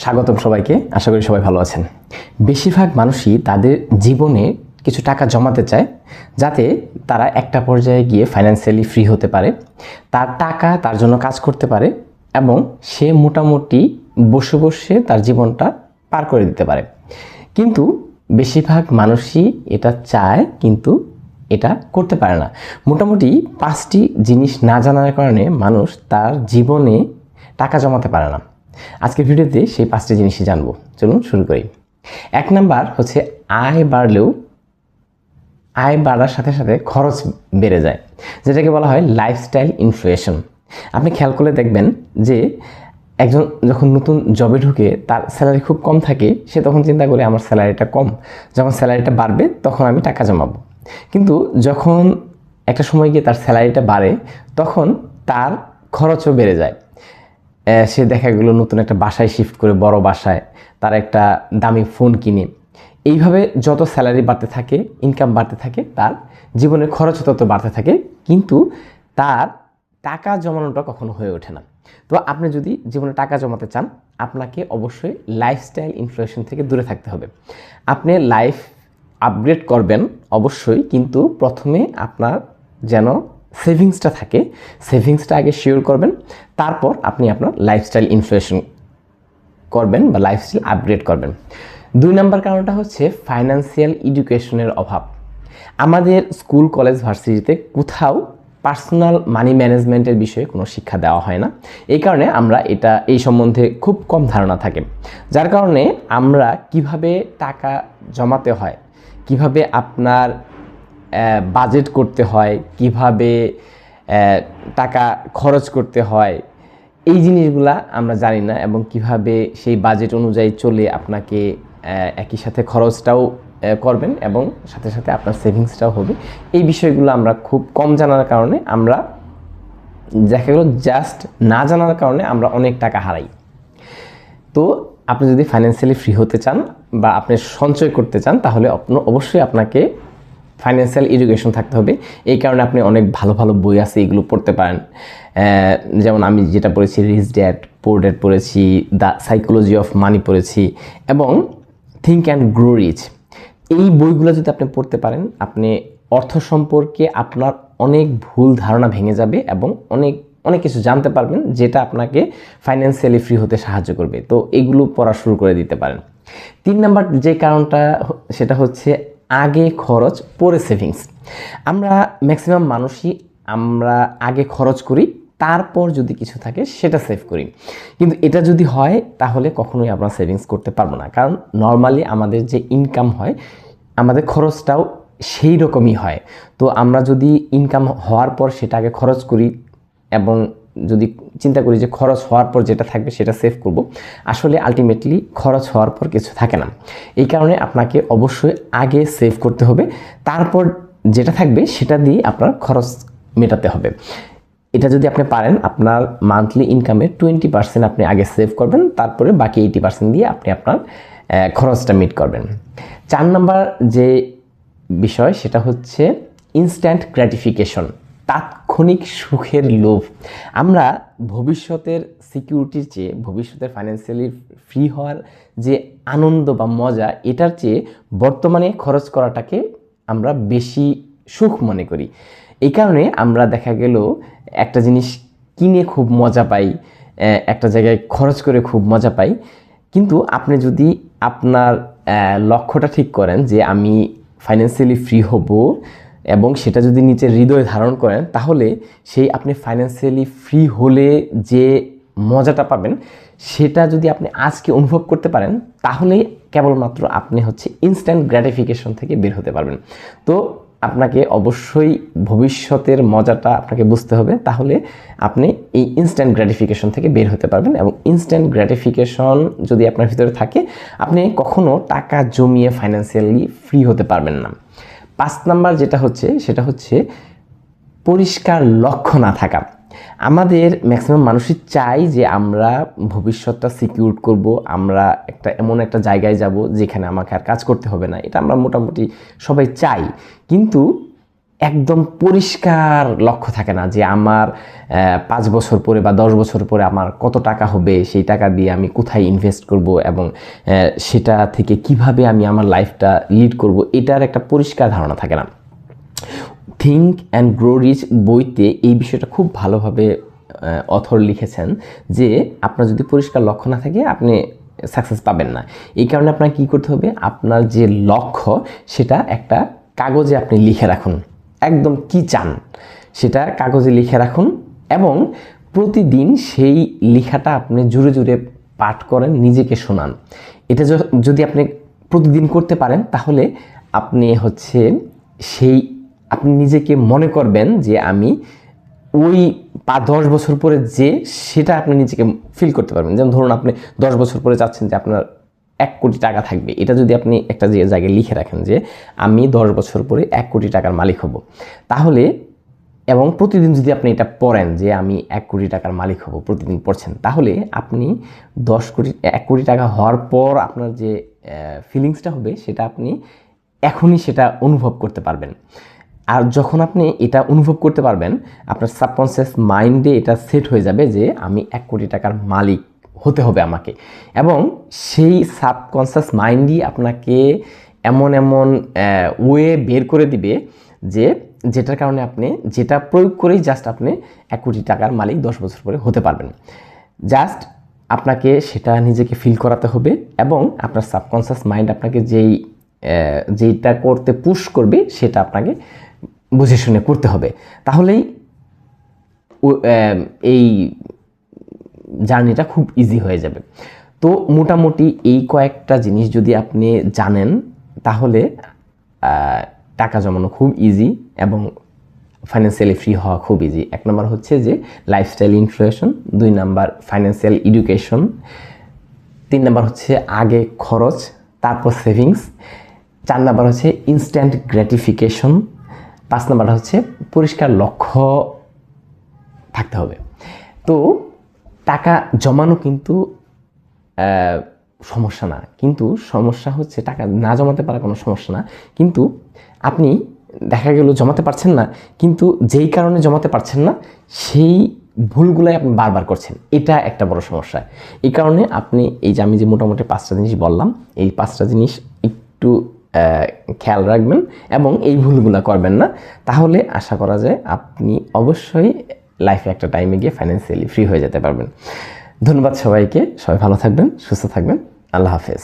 স্বাগতম সবাইকে। আশা করি সবাই ভালো আছেন। বেশিরভাগ মানুষই তাদের জীবনে কিছু টাকা জমাতে চায়, যাতে তারা একটা পর্যায়ে গিয়ে ফাইন্যান্সিয়ালি ফ্রি হতে পারে, তার টাকা তার জন্য কাজ করতে পারে এবং সে মোটামুটি বসে বসে তার জীবনটা পার করে দিতে পারে। কিন্তু বেশিরভাগ মানুষই এটা চায়, কিন্তু এটা করতে পারে না। মোটামুটি 5টি জিনিস না জানার কারণে মানুষ তার জীবনে টাকা জমাতে পারে না। আজকের ভিডিওতে সেই 5টি জিনিসই জানবো। চলুন শুরু করি। 1 নাম্বার হচ্ছে আয় বাড়লেও আয় বাড়ার সাথে সাথে খরচ বেড়ে যায়, যেটাকে বলা হয় লাইফস্টাইল ইনফ্লেশন। আপনি খেয়াল করলে দেখবেন যে একজন যখন নতুন জবে ঢুকে তার স্যালারি খুব কম থাকে, সে তখন চিন্তা করে আমার স্যালারিটা কম, যখন স্যালারিটা বাড়বে তখন আমি টাকা জমাবো। কিন্তু যখন একটা সময় গিয়ে তার স্যালারিটা বাড়ে, তখন তার খরচও বেড়ে যায়। সে দেখা গেলো নতুন একটা বাসায় শিফট করে, বড় বাসায়, তার একটা দামি ফোন কিনে। এইভাবে যত স্যালারি বাড়তে থাকে, ইনকাম বাড়তে থাকে, তার জীবনের খরচ তত বাড়তে থাকে, কিন্তু তার টাকা জমানোটা কখনো হয়ে ওঠে না। তো আপনি যদি জীবনে টাকা জমাতে চান, আপনাকে অবশ্যই লাইফস্টাইল ইনফ্লেশন থেকে দূরে থাকতে হবে। আপনি লাইফ আপগ্রেড করবেন অবশ্যই, কিন্তু প্রথমে আপনার যেন সেভিংসটা থাকে, সেভিংসটা আগে শিওর করবেন, তারপর আপনি আপনার লাইফস্টাইল ইনফ্লেশন করবেন বা লাইফস্টাইল আপগ্রেড করবেন। 2 নম্বর কারণটা হচ্ছে ফাইন্যান্সিয়াল এডুকেশনের অভাব। আমাদের স্কুল, কলেজ, ভার্সিটিতে কোথাও পার্সোনাল মানি ম্যানেজমেন্টের বিষয়ে কোনো শিক্ষা দেওয়া হয় না। এই কারণে আমরা এই সম্বন্ধে খুব কম ধারণা থাকে, যার কারণে আমরা কিভাবে টাকা জমাতে হয়, কিভাবে আপনার বাজেট করতে হয়, কিভাবে টাকা খরচ করতে হয়, এই জিনিসগুলা আমরা জানি না, এবং কিভাবে সেই বাজেট অনুযায়ী চলে আপনাকে একই সাথে খরচটাও করবেন এবং সাথে সাথে আপনার সেভিংসটাও হবে। এই বিষয়গুলো আমরা খুব কম জানার কারণে, আমরা দেখা গেল জাস্ট না জানার কারণে আমরা অনেক টাকা হারাই। তো আপনি যদি ফাইন্যান্সিয়ালি ফ্রি হতে চান বা আপনি সঞ্চয় করতে চান, তাহলে অবশ্যই আপনাকে ফাইন্যান্সিয়াল এডুকেশন থাকতে হবে। এই কারণে আপনি অনেক ভালো ভালো বই আছে, এগুলো পড়তে পারেন। যেমন আমি যেটা পড়েছি, রিচ ড্যাড পুয়ার ড্যাড পড়েছি, দ্য সাইকোলজি অফ মানি পড়েছি, এবং থিঙ্ক অ্যান্ড গ্রো রিচ। এই বইগুলো যদি আপনি পড়তে পারেন, আপনি অর্থ সম্পর্কে আপনার অনেক ভুল ধারণা ভেঙে যাবে এবং অনেক অনেক কিছু জানতে পারবেন, যেটা আপনাকে ফাইন্যান্সিয়ালি ফ্রি হতে সাহায্য করবে। তো এগুলো পড়া শুরু করে দিতে পারেন। 3 নাম্বার যে কারণটা, সেটা হচ্ছে আগে খরচ পরে সেভিংস। আমরা ম্যাক্সিমাম মানুষই আমরা আগে খরচ করি, তারপর যদি কিছু থাকে সেটা সেভ করি। কিন্তু এটা যদি হয়, তাহলে কখনোই আমরা সেভিংস করতে পারবো না, কারণ নর্মালি আমাদের যে ইনকাম হয়, আমাদের খরচটাও সেই রকমই হয়। তো আমরা যদি ইনকাম হওয়ার পর সেটা আগে খরচ করি এবং যদি চিন্তা করি যে খরচ হওয়ার পর যেটা থাকবে সেটা সেভ করব, আসলে আলটিমেটলি খরচ হওয়ার পর কিছু থাকে না। এই কারণে আপনাকে অবশ্যই আগে সেভ করতে হবে, তারপর যেটা থাকবে সেটা দিয়ে আপনার খরচ মেটাতে হবে। এটা যদি আপনি পারেন, আপনার মান্থলি ইনকামের 20% আপনি আগে সেভ করবেন, তারপরে বাকি 80% দিয়ে আপনি আপনার খরচটা মিট করবেন। 4 নাম্বার যে বিষয়, সেটা হচ্ছে ইনস্ট্যান্ট গ্র্যাটিফিকেশন, তাৎক্ষণিক সুখের লোভ। আমরা ভবিষ্যতের সিকিউরিটির চেয়ে, ভবিষ্যতের ফাইন্যান্সিয়ালি ফ্রি হওয়ার যে আনন্দ বা মজা, এটার চেয়ে বর্তমানে খরচ করাটাকে আমরা বেশি সুখ মনে করি। এই কারণে আমরা দেখা গেল একটা জিনিস কিনে খুব মজা পাই, একটা জায়গায় খরচ করে খুব মজা পাই। কিন্তু আপনি যদি আপনার লক্ষ্যটা ঠিক করেন যে আমি ফাইন্যান্সিয়ালি ফ্রি হব, এবং সেটা যদি নিচের হৃদয়ে ধারণ করেন, তাহলে সেই আপনি ফাইন্যান্সিয়ালি ফ্রি হলে যে মজাটা পাবেন, সেটা যদি আপনি আজকে অনুভব করতে পারেন, তাহলেই কেবলমাত্র আপনি ইনস্ট্যান্ট গ্র্যাটিফিকেশন থেকে বের হতে পারবেন। তো আপনাকে অবশ্যই ভবিষ্যতের মজাটা আপনাকে বুঝতে হবে, তাহলে আপনি এই ইনস্ট্যান্ট গ্র্যাটিফিকেশন থেকে বের হতে পারবেন। এবং ইনস্ট্যান্ট গ্র্যাটিফিকেশন যদি আপনার ভিতরে থাকে, আপনি কখনো টাকা জমিয়ে ফাইন্যান্সিয়ালি ফ্রি হতে পারবেন না। 5 নাম্বার যেটা হচ্ছে, সেটা হচ্ছে পরিষ্কার লক্ষ্য না থাকা। আমাদের ম্যাক্সিমাম মানুষই চাই যে আমরা ভবিষ্যৎটা সিকিউর করব, আমরা এমন একটা জায়গায় যাব যেখানে আমাকে আর কাজ করতে হবে না। এটা আমরা মোটামুটি সবাই চাই, কিন্তু একদম পরিষ্কার লক্ষ্য থাকে না যে আমার 5 বছর পরে বা 10 বছর পরে আমার কত টাকা হবে, সেই টাকা দিয়ে আমি কোথায় ইনভেস্ট করব এবং সেটা থেকে কিভাবে আমি আমার লাইফটা লিড করব, এটার একটা পরিষ্কার ধারণা থাকে না। থিঙ্ক অ্যান্ড গ্রো রিচ বইতে এই বিষয়টা খুব ভালোভাবে অথর লিখেছেন যে আপনার যদি পরিষ্কার লক্ষ্য না থাকে আপনি সাকসেস পাবেন না। এই কারণে আপনার কী করতে হবে, আপনার যে লক্ষ্য সেটা একটা কাগজে আপনি লিখে রাখুন, একদম কি চান সেটা কাগজে লিখে রাখুন এবং প্রতিদিন সেই লেখাটা আপনি জুড়ে জুড়ে পাঠ করেন, নিজেকে শোনান। এটা যদি আপনি প্রতিদিন করতে পারেন তাহলে আপনি আপনি নিজেকে মনে করবেন যে আমি ওই 10 বছর পরে যে সেটা আপনি নিজেকে ফিল করতে পারবেন। যেমন ধরুন আপনি 10 বছর পরে চাচ্ছেন যে আপনার 1 কোটি টাকা থাকবে, এটা যদি আপনি একটা জায়গায় লিখে রাখেন যে আমি 10 বছর পরে 1 কোটি টাকার মালিক হব, তাহলে এবং প্রতিদিন যদি আপনি এটা পড়েন যে আমি 1 কোটি টাকার মালিক হব, প্রতিদিন পড়ছেন, তাহলে আপনি 1 কোটি টাকা হওয়ার পর আপনার যে ফিলিংসটা হবে সেটা আপনি এখনই সেটা অনুভব করতে পারবেন। আর যখন আপনি এটা অনুভব করতে পারবেন আপনার সাবকনসিয়াস মাইন্ডে এটা সেট হয়ে যাবে যে আমি 1 কোটি টাকার মালিক হতে হবে আমাকে, এবং সেই সাবকনসিয়াস মাইন্ডই আপনাকে এমন ওয়ে বের করে দিবে যেটার কারণে আপনি যেটা প্রয়োগ করেই জাস্ট আপনি 1 কোটি টাকার মালিক 10 বছর পরে হতে পারবেন। জাস্ট আপনাকে সেটা নিজেকে ফিল করাতে হবে এবং আপনার সাবকনসিয়াস মাইন্ড আপনাকে যেইটা করতে পুশ করবে সেটা আপনাকে বুঝে শুনে করতে হবে, তাহলেই এই জার্নিটা খুব ইজি হয়ে যাবে। তো মোটামুটি এই কয়েকটা জিনিস যদি আপনি জানেন তাহলে টাকা জমানো খুব ইজি এবং ফাইন্যান্সিয়ালি ফ্রি হওয়া খুব ইজি। 1 নম্বর হচ্ছে যে লাইফস্টাইল ইনফ্লেশন, 2 নম্বর ফাইন্যান্সিয়াল এডুকেশন, 3 নম্বর হচ্ছে আগে খরচ তারপর সেভিংস, 4 নম্বর হচ্ছে ইনস্ট্যান্ট গ্র্যাটিফিকেশন, 5 নম্বর হচ্ছে পরিষ্কার লক্ষ্য থাকতে হবে। তো টাকা জমানো কিন্তু সমস্যা না, কিন্তু সমস্যা হচ্ছে টাকা না জমাতে পারা কোনো সমস্যা না, কিন্তু আপনি দেখা গেল জমাতে পারছেন না, কিন্তু যেই কারণে জমাতে পারছেন না সেই ভুলগুলাই আপনি বারবার করছেন, এটা একটা বড় সমস্যা। এই কারণে আপনি এই যে আমি যে মোটামুটি 5টা জিনিস বললাম, এই 5টা জিনিস একটু খেয়াল রাখবেন এবং এই ভুলগুলো করবেন না, তাহলে আশা করা যায় আপনি অবশ্যই লাইফে একটা টাইমে গিয়ে ফাইন্যান্সিয়ালি ফ্রি হয়ে যেতে পারবেন। ধন্যবাদ সবাইকে, সবাই ভালো থাকবেন, সুস্থ থাকবেন, আল্লাহ হাফেজ।